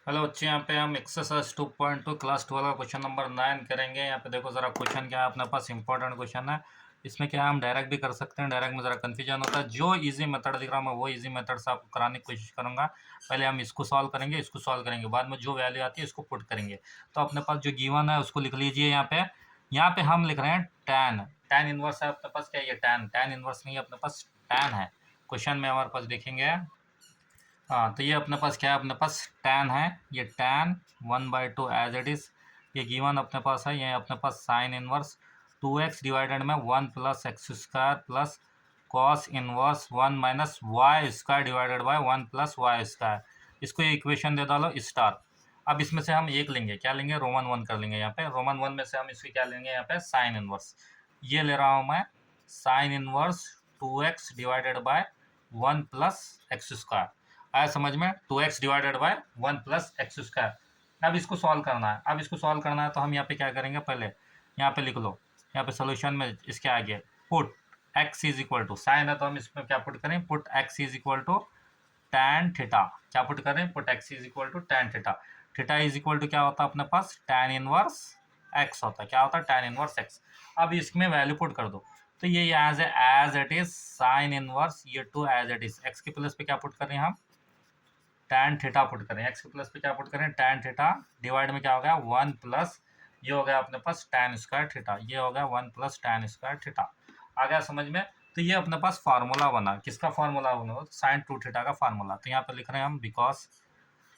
Hello बच्चे, यहाँ पे हम एक्सरसाइज 2.2 क्लास 12 का क्वेश्चन नंबर 9 करेंगे। यहाँ पे देखो ज़रा क्वेश्चन क्या है अपने पास, इंपॉर्टेंट क्वेश्चन है। इसमें क्या है, हम डायरेक्ट भी कर सकते हैं, डायरेक्ट में ज़रा कन्फ्यूजन होता है। जो इजी मेथड दिख रहा है मैं वो इजी मेथड से आपको कराने की कोशिश करूँगा। पहले हम इसको सॉल्व करेंगे, इसको सॉल्व करेंगे, बाद में जो वैल्यू आती है इसको पुट करेंगे। तो अपने पास जो गिवन है उसको लिख लीजिए। यहाँ पे हम लिख रहे हैं टैन इनवर्स है अपने पास। क्या है ये? टैन इनवर्स नहीं है अपने पास, टैन है। क्वेश्चन में हमारे पास देखेंगे। हाँ, तो ये अपने पास क्या है, अपने पास tan है। ये tan 1/2 एज इट इज़। ये गिवन अपने पास है। ये अपने पास साइन इनवर्स 2x डिवाइडेड में 1 plus x square plus cos inverse 1 minus y square divided by 1 plus y square. इसको ये इक्वेशन दे डालो स्टार। अब इसमें से हम एक लेंगे, क्या लेंगे? रोमन 1 कर लेंगे। यहाँ पे रोमन 1 में से हम इसकी क्या लेंगे? यहाँ पे साइन इनवर्स। ये ले रहा हूँ मैं, sine inverse 2x divided by 1 plus x square. आया समझ में? 2x divided by 1 plus x square. अब इसको सॉल्व करना है। तो हम यहाँ पे क्या करेंगे, पहले यहाँ पे लिख लो। यहाँ पे सोल्यूशन में इसके आगे put x is equal to, sine है तो हम इसमें क्या पुट करें? Put x is equal to tan theta. क्या पुट करें? Put x is equal to tan theta. Theta is equal to क्या होता है अपने पास? टैन इनवर्स x होता है। क्या होता है? Tan inverse x। अब इसमें वैल्यू पुट कर दो। तो ये as it is sine inverse, ये too as it is. x के प्लेस पे क्या पुट कर रहे हैं हम? टैन थीटा पुट करें। x के प्लस पे क्या पुट करें? टैन थीटा डिवाइड में क्या हो गया? 1 प्लस, ये हो गया अपने पास टैन स्क्वायर थीटा। ये हो गया 1 प्लस टैन स्क्वायर थीटा। आ गया समझ में? तो ये अपने पास फार्मूला बना। किसका फार्मूला बना? साइन 2 थीटा का फार्मूला। तो यहाँ पे लिख रहे हैं हम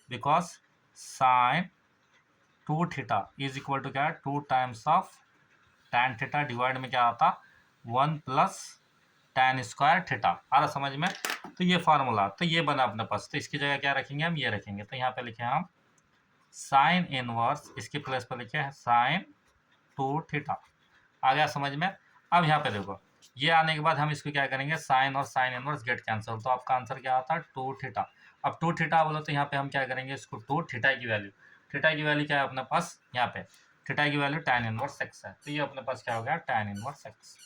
because sine 2 theta is equal to क्या है? 2 times of tan theta divide में क्या आता? 1 प्लस टैन स्क्वायर थीटा। आ रहा समझ में? तो ये फार्मूला, तो ये बना अपने पास। तो इसकी जगह क्या रखेंगे हम? ये रखेंगे। तो यहाँ पे लिखे हम साइन इनवर्स, इसके प्लेस पर लिखे हैं साइन 2 थीटा। आ गया समझ में? अब यहाँ पे देखो, ये आने के बाद हम इसको क्या करेंगे? साइन और साइन इनवर्स गेट कैंसिल, तो आपका आंसर क्या आता है? 2 थीटा। अब 2 थीटा बोलो तो यहाँ पे हम क्या करेंगे? इसको 2 थीटा की वैल्यू, क्या है अपने पास? यहाँ पे थीटा की वैल्यू टैन इनवर्स एक्स है। तो ये अपने पास क्या हो गया? टैन इनवर्स एक्स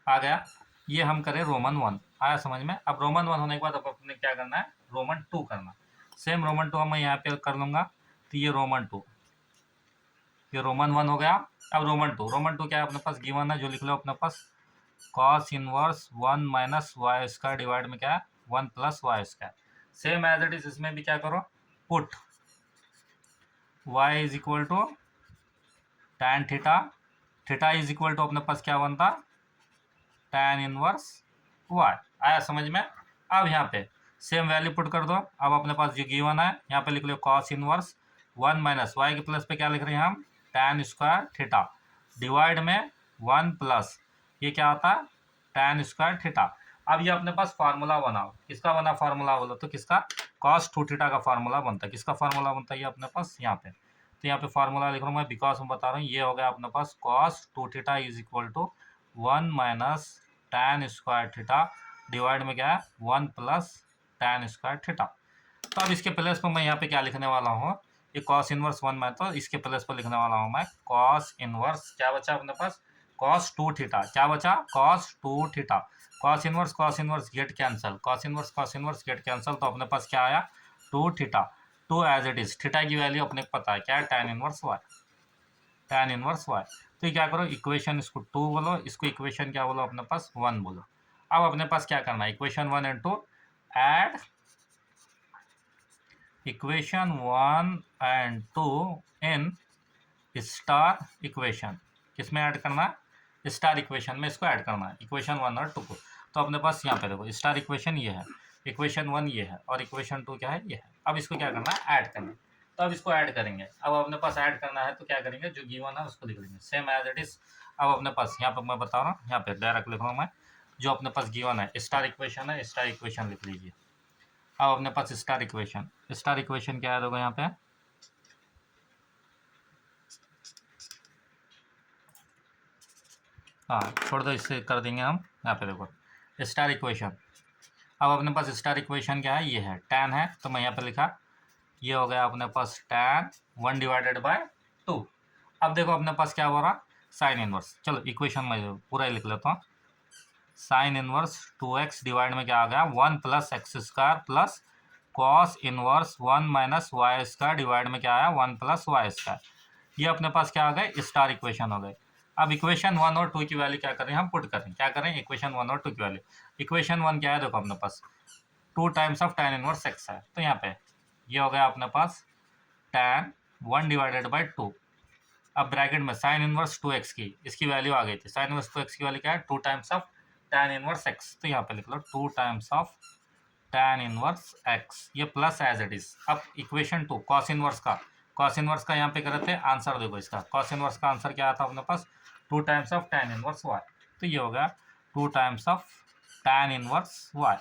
आ गया। ये हम करें रोमन 1। आया समझ में? अब रोमन 1 होने के बाद अब अपने क्या करना है? रोमन 2 करना। सेम रोमन 2 मैं यहाँ पे कर लूँगा। तो ये रोमन 2, ये रोमन 1 हो गया। अब रोमन टू क्या है अपने पास? गिवन है, जो लिख लो अपने पास, cos inverse 1 minus y square divide में क्या है? 1 plus y square. Same as it is, इसमें भी क्या करो? Put y is equal to tan theta. Theta is equal to अपने पास क्या बनता? Tan inverse y. आया समझ में? अब यहाँ पे सेम वैल्यू पुट कर दो। अब अपने पास जो गिवन है, यहाँ पे लिख लो कॉस इनवर्स 1 माइनस वाई के प्लस पे क्या लिख रहे हैं हम? टैन स्क्वायर थीटा डिवाइड में 1 प्लस, ये क्या होता है? Tan square theta. अब ये अपने पास फार्मूला बनाओ। किसका बना फार्मूला बोलो तो? किसका? कॉस 2 थीटा का फार्मूला बनता है। किसका फार्मूला बनता है? ये अपने पास यहाँ पे। तो यहाँ पे फार्मूला लिख रहा हूँ मैं, बिकॉज मैं बता रहा हूँ। ये हो गया अपने पास cos 2 theta is equal to 1 minus tan square theta divide में क्या है? 1 प्लस टैन स्क्वायर थीटा। तो अब इसके प्लेस पर मैं यहाँ पे क्या लिखने वाला हूँ? ये कॉस इनवर्स 1 में, तो इसके प्लेस पर लिखने वाला हूँ मैं कॉस इनवर्स, क्या बचा अपने पास? Cos 2 theta. क्या बचा? Cos 2 theta. Cos inverse get cancel, cos inverse get cancel. तो अपने पास क्या आया? 2 theta. 2 as it is. Theta की वैल्यू अपने को पता है क्या है? Tan inverse y. Tan inverse y. तो ये क्या करो? इक्वेशन इसको 2 बोलो, इसको इक्वेशन क्या बोलो अपने पास? 1 बोलो। अब अपने पास क्या करना है? Equation 1 and 2 add, equation 1 and 2 in star equation. किस में ऐड करना है? स्टार इक्वेशन में इसको ऐड करना है, इक्वेशन 1 और 2 को। तो अपने पास यहाँ पे देखो, स्टार इक्वेशन ये है, इक्वेशन 1 ये है, और इक्वेशन 2 क्या है? ये है। अब इसको क्या करना है? ऐड करना है। तो अब इसको ऐड करेंगे। अब अपने पास ऐड करना है तो क्या करेंगे? जो गिवन है उसको लिख लेंगे सेम एज इट इज। अब अपने पास यहाँ पर मैं बता रहा हूँ, यहाँ पे डायरेक्ट लिख रहा हूँ मैं, जो अपने पास गिवन है स्टार इक्वेशन है, स्टार इक्वेशन लिख लीजिए। अब अपने पास स्टार इक्वेशन क्या है? देखो यहाँ पे, हाँ छोड़ दो, इससे कर देंगे हम। यहाँ पे देखो स्टार इक्वेशन। अब अपने पास स्टार इक्वेशन क्या है? ये है, टैन है। तो मैं यहाँ पे लिखा, ये हो गया अपने पास टैन 1 डिवाइडेड बाय 2। अब देखो अपने पास क्या हो रहा? Sine inverse. चलो इक्वेशन में पूरा ही लिख लेता हूँ। साइन इनवर्स 2x डिवाइड में क्या आ गया? 1 plus x square plus cos inverse 1 minus y square divide में क्या आया 1 प्लस वाई स्क्वायर। ये अपने पास क्या आ गए स्टार इक्वेशन हो गए। अब इक्वेशन 1 और 2 की वैल्यू क्या करें हम पुट करें, क्या करें इक्वेशन 1 और 2 की वैल्यू। इक्वेशन 1 क्या है देखो अपने पास 2 times of tan inverse x है, तो यहाँ पे ये हो गया अपने पास tan 1 डिवाइडेड बाई 2। अब ब्रैकेट में साइन इनवर्स 2x की इसकी वैल्यू आ गई थी, साइन इनवर्स 2x की वैल्यू क्या है 2 times of tan inverse x, तो यहाँ पे लिख लो 2 times of tan inverse x, ये प्लस एज इट इज। अब इक्वेशन 2 कॉस इनवर्स का, कॉस इनवर्स का यहाँ पे कर रहे थे आंसर देखो इसका, कॉस इनवर्स का आंसर क्या आता है अपने पास 2 times of tan inverse y, तो ये हो गया 2 times of tan inverse y।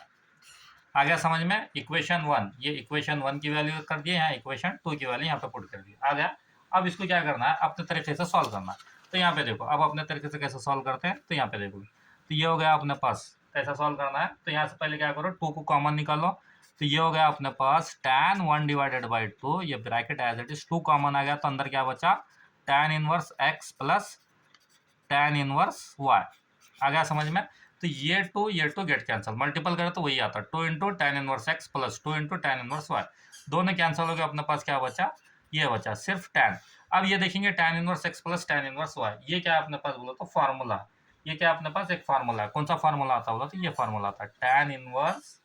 आ गया समझ में इक्वेशन 1, ये इक्वेशन 1 की वैल्यू कर दिए, यहाँ इक्वेशन 2 की वैल्यू यहाँ पे पुट कर दी, आ गया। अब इसको क्या करना है अपने तरीके से सॉल्व करना है, तो यहाँ पे देखो अब अपने तरीके से कैसे सॉल्व करते हैं, तो यहाँ पे देखो तो ये हो गया अपने पास कैसा सॉल्व करना है, तो यहाँ से पहले क्या करो 2 को कॉमन निकालो, तो ये हो गया अपने पास tan 1 डिवाइडेड बाई 2, ये bracket as it is 2 common आ गया, तो अंदर क्या बचा tan inverse x plus tan inverse y। आ गया समझ में, तो ये टू गेट कैंसिल, मल्टीपल करें तो वही आता है 2 into tan inverse x plus 2 into tan inverse y, दोनों कैंसिल हो गए, अपने पास क्या बचा ये बचा सिर्फ tan। अब ये देखेंगे tan inverse x plus tan inverse y, ये क्या अपने पास बोलो तो फार्मूला, ये क्या अपने पास एक फार्मूला है, कौन सा फार्मूला आता होगा तो ये फार्मूला आता है tan inverse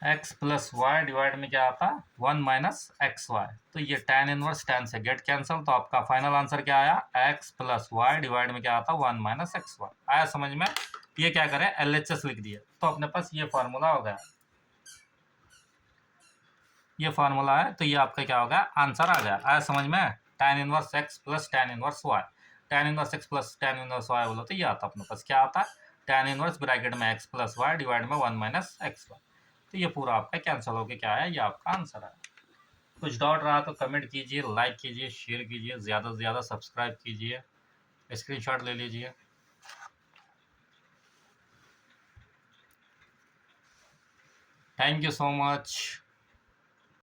x plus y divide में क्या आता है 1 माइनस एक्स वाई, तो ये tan इनवर्स tan से गेट कैंसिल, तो आपका फाइनल आंसर क्या आया x प्लस वाई डिवाइड में क्या आता है 1 माइनस एक्स वाई। आया समझ में, ये क्या करें LHS लिख दिए, तो अपने पास ये फार्मूला हो गया, ये फार्मूला है, तो ये आपका क्या हो गया आंसर आ गया। आया समझ में, tan inverse x plus tan inverse y, tan inverse x plus tan inverse y बोलो तो ये आता अपने पास क्या आता है tan इनवर्स ब्रैकेट में x प्लस वाई डिवाइड में 1 माइनस एक्स वाई, तो ये पूरा आपका कैंसिल होकर क्या आया ये आपका आंसर है। कुछ डाउट रहा तो कमेंट कीजिए, लाइक कीजिए, शेयर कीजिए, ज़्यादा से ज़्यादा सब्सक्राइब कीजिए, स्क्रीनशॉट ले लीजिए। Thank you so much.